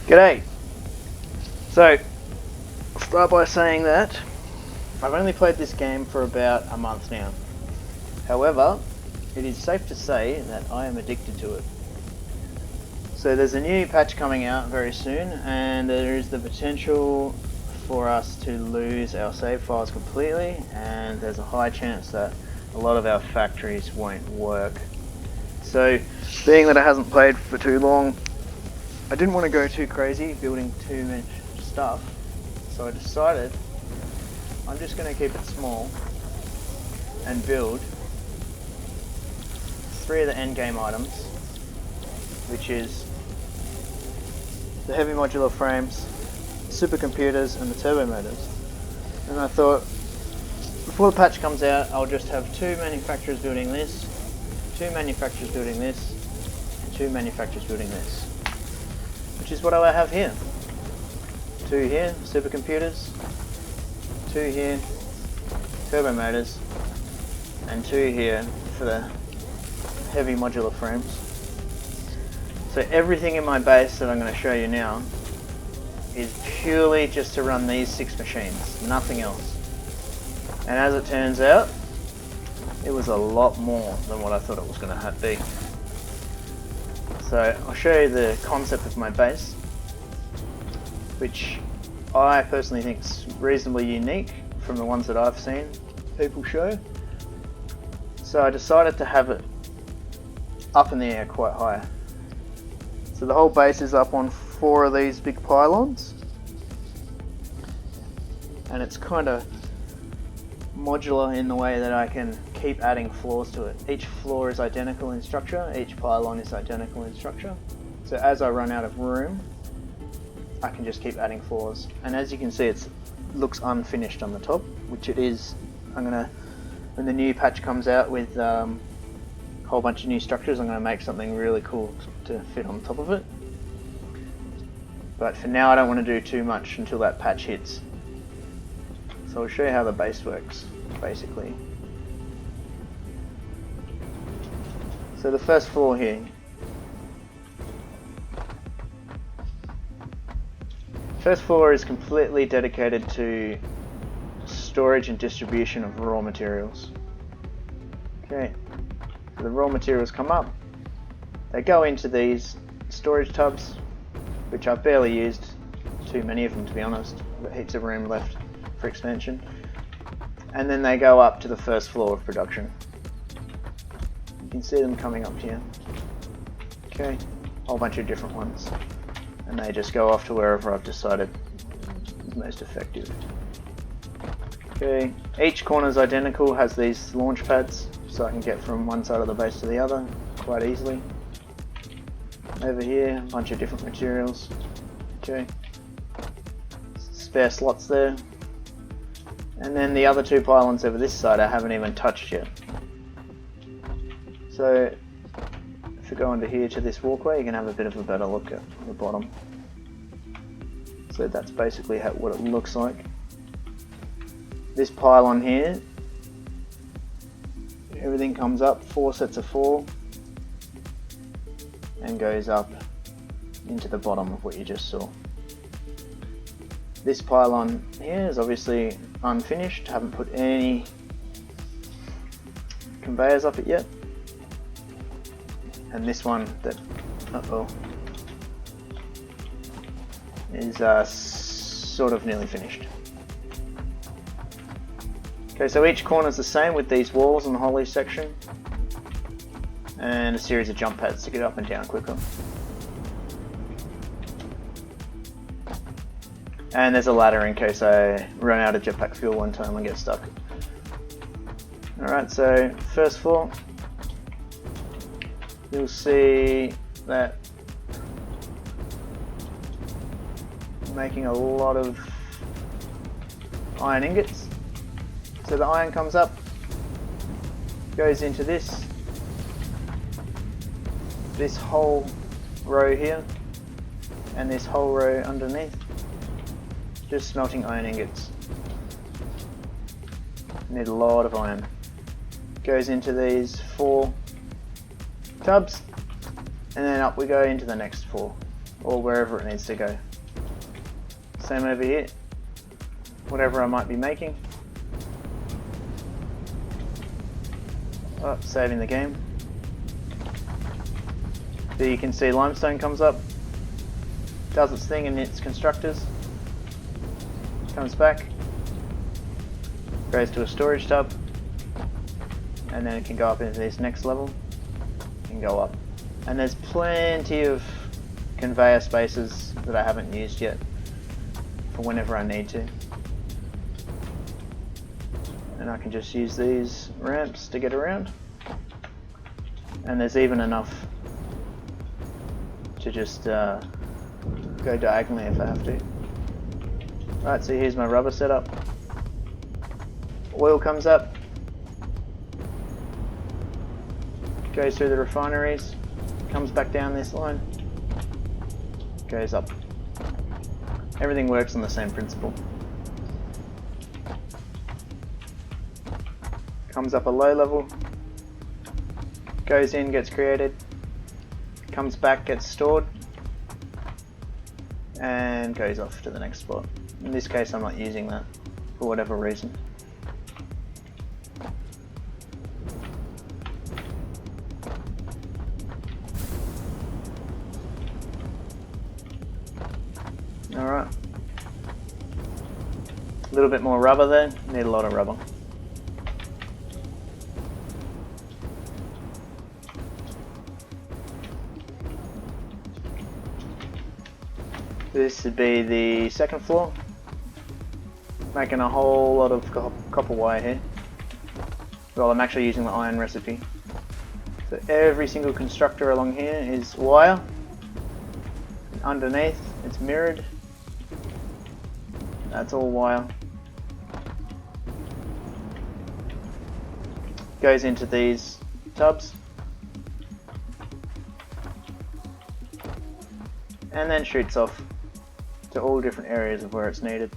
G'day! So, I'll start by saying that I've only played this game for about a month now. However, it is safe to say that I am addicted to it. So there's a new patch coming out very soon, and there is the potential for us to lose our save files completely, and there's a high chance that a lot of our factories won't work. So, being that I hasn't played for too long, I didn't want to go too crazy building too much stuff, so I decided I'm just going to keep it small and build 3 of the endgame items, which is the heavy modular frames, supercomputers and the turbo motors. And I thought, before the patch comes out, I'll just have 2 manufacturers building this, 2 manufacturers building this, and 2 manufacturers building this. Which is what I have here. 2 here, supercomputers, 2 here, turbo motors, and 2 here for the heavy modular frames. So everything in my base that I'm going to show you now is purely just to run these 6 machines, nothing else. And as it turns out, it was a lot more than what I thought it was going to be. So I'll show you the concept of my base, which I personally think is reasonably unique from the ones that I've seen people show. So I decided to have it up in the air quite high. So the whole base is up on 4 of these big pylons, and it's kind of modular in the way that I can keep adding floors to it. Each floor is identical in structure, each pylon is identical in structure. So as I run out of room, I can just keep adding floors. And as you can see, it looks unfinished on the top, which it is. When the new patch comes out with a whole bunch of new structures, I'm going to make something really cool to fit on top of it. But for now, I don't want to do too much until that patch hits. So I'll show you how the base works, basically. So the first floor here. First floor is completely dedicated to storage and distribution of raw materials. Okay, so the raw materials come up, they go into these storage tubs, which I've barely used, too many of them to be honest, but heaps of room left for expansion. And then they go up to the first floor of production. You can see them coming up here. Okay, whole bunch of different ones. And they just go off to wherever I've decided is most effective. Okay, each corner is identical, has these launch pads, so I can get from one side of the base to the other quite easily. Over here, a bunch of different materials. Okay, spare slots there. And then the other 2 pylons over this side I haven't even touched yet. So if we go under here to this walkway, you can have a bit of a better look at the bottom. So that's basically what it looks like. This pylon here, everything comes up, 4 sets of 4, and goes up into the bottom of what you just saw. This pylon here is obviously unfinished, haven't put any conveyors up it yet. And this one that is sort of nearly finished. Okay, so each corner is the same with these walls in the whole east section, and a series of jump pads to get up and down quicker. And there's a ladder in case I run out of jetpack fuel one time and get stuck. Alright, so first floor, you'll see that I'm making a lot of iron ingots. So the iron comes up, goes into this whole row here, and this whole row underneath. Just smelting iron ingots. Need a lot of iron. Goes into these 4 tubs, and then up we go into the next 4. or wherever it needs to go. Same over here, whatever I might be making. Oh, saving the game. So you can see limestone comes up, does its thing in its constructors, comes back, goes to a storage tub, and then it can go up into this next level and go up. And there's plenty of conveyor spaces that I haven't used yet for whenever I need to. And I can just use these ramps to get around. And there's even enough to just go diagonally if I have to. Right, so here's my rubber setup. Oil comes up, goes through the refineries, comes back down this line, goes up. Everything works on the same principle. Comes up a low level, goes in, gets created, comes back, gets stored, and goes off to the next spot. In this case I'm not using that for whatever reason. Alright. A little bit more rubber there, need a lot of rubber. This would be the second floor. Making a whole lot of copper wire here. Well, I'm actually using the iron recipe. So every single constructor along here is wire. Underneath, it's mirrored. That's all wire. Goes into these tubs. And then shoots off to all different areas of where it's needed.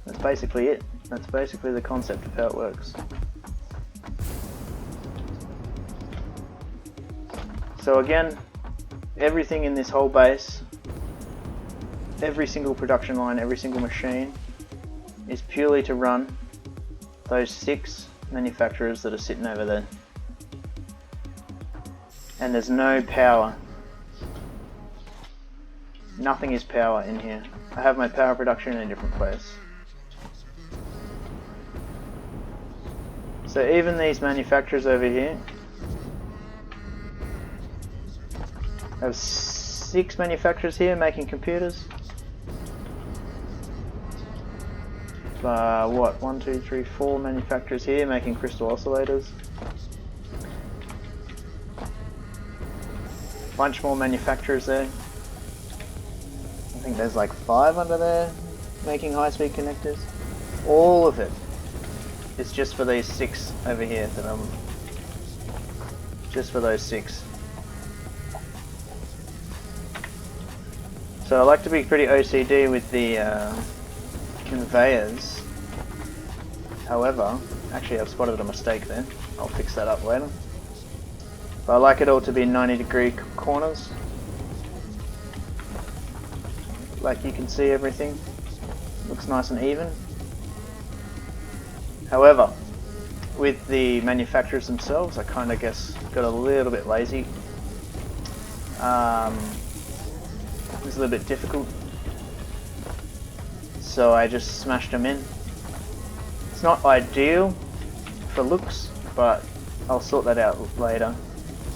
That's basically it. That's basically the concept of how it works. So again, everything in this whole base, every single production line, every single machine is purely to run those 6 manufacturers that are sitting over there. And there's no power. Nothing is power in here. I have my power production in a different place. So even these manufacturers over here have 6 manufacturers here making computers. What? 1, 2, 3, 4 manufacturers here making crystal oscillators. Bunch more manufacturers there. I think there's like 5 under there making high-speed connectors. All of it is just for these 6 over here that I'm just for those 6. So I like to be pretty OCD with the conveyors. However, actually I've spotted a mistake there. I'll fix that up later. But I like it all to be 90-degree corners. Like you can see everything. Looks nice and even. However, with the manufacturers themselves, I kind of guess got a little bit lazy. It was a little bit difficult. So I just smashed them in. It's not ideal for looks, but I'll sort that out later.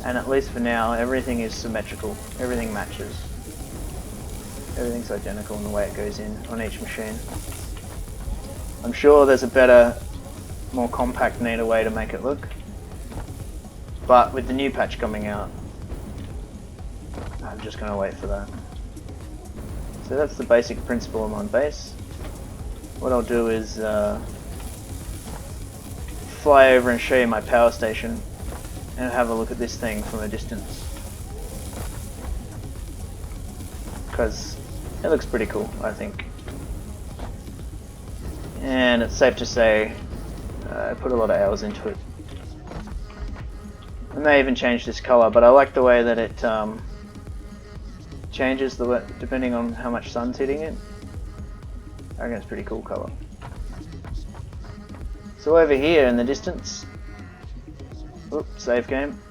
And at least for now, everything is symmetrical. Everything matches. Everything's identical in the way it goes in on each machine. I'm sure there's a better, more compact, neater way to make it look. But with the new patch coming out, I'm just going to wait for that. So that's the basic principle of my base. What I'll do is fly over and show you my power station and have a look at this thing from a distance, because it looks pretty cool, I think. And it's safe to say I put a lot of hours into it. I may even change this color, but I like the way that it changes depending on how much sun's hitting it. I reckon it's a pretty cool color. So over here in the distance, oops, save game,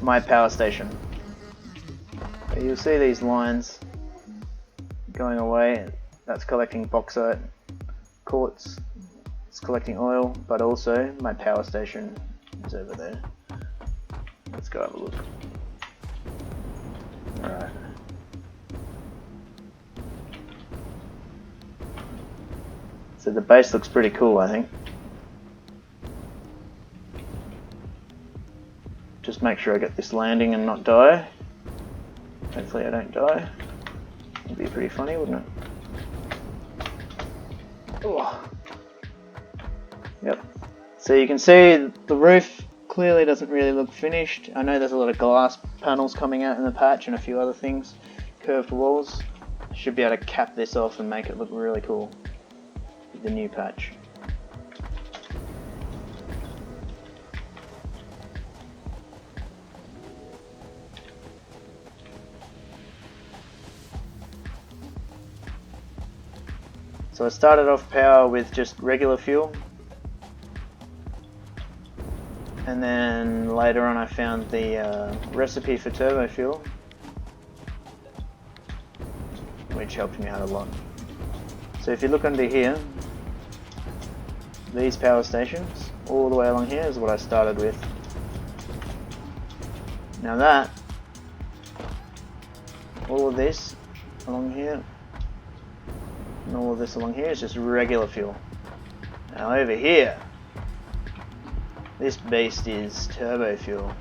my power station. So you'll see these lines going away. That's collecting bauxite, quartz, it's collecting oil, but also my power station is over there. Let's go have a look. Alright. So the base looks pretty cool, I think. Just make sure I get this landing and not die. Hopefully I don't die. It'd be pretty funny, wouldn't it? Oh. Yep. So you can see the roof clearly doesn't really look finished. I know there's a lot of glass panels coming out in the patch and a few other things. Curved walls. Should be able to cap this off and make it look really cool with the new patch. So I started off power with just regular fuel, and then later on I found the recipe for turbo fuel, which helped me out a lot. So if you look under here, these power stations all the way along here is what I started with. Now that, all of this along here and all of this along here is just regular fuel. Now over here, this beast is turbo fuel.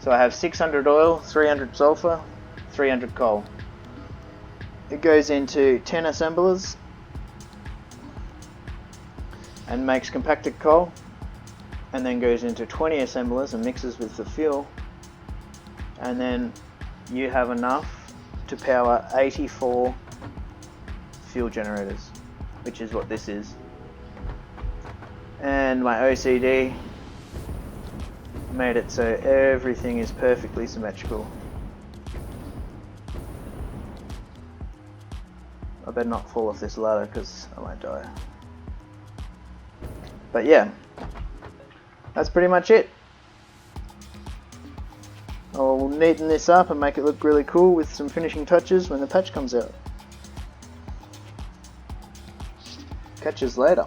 So I have 600 oil, 300 sulfur, 300 coal. It goes into 10 assemblers and makes compacted coal, and then goes into 20 assemblers and mixes with the fuel, and then you have enough to power 84 fuel generators, which is what this is. And my OCD made it so everything is perfectly symmetrical. I better not fall off this ladder because I might die. But yeah, that's pretty much it. I'll neaten this up and make it look really cool with some finishing touches when the patch comes out. Catch us later.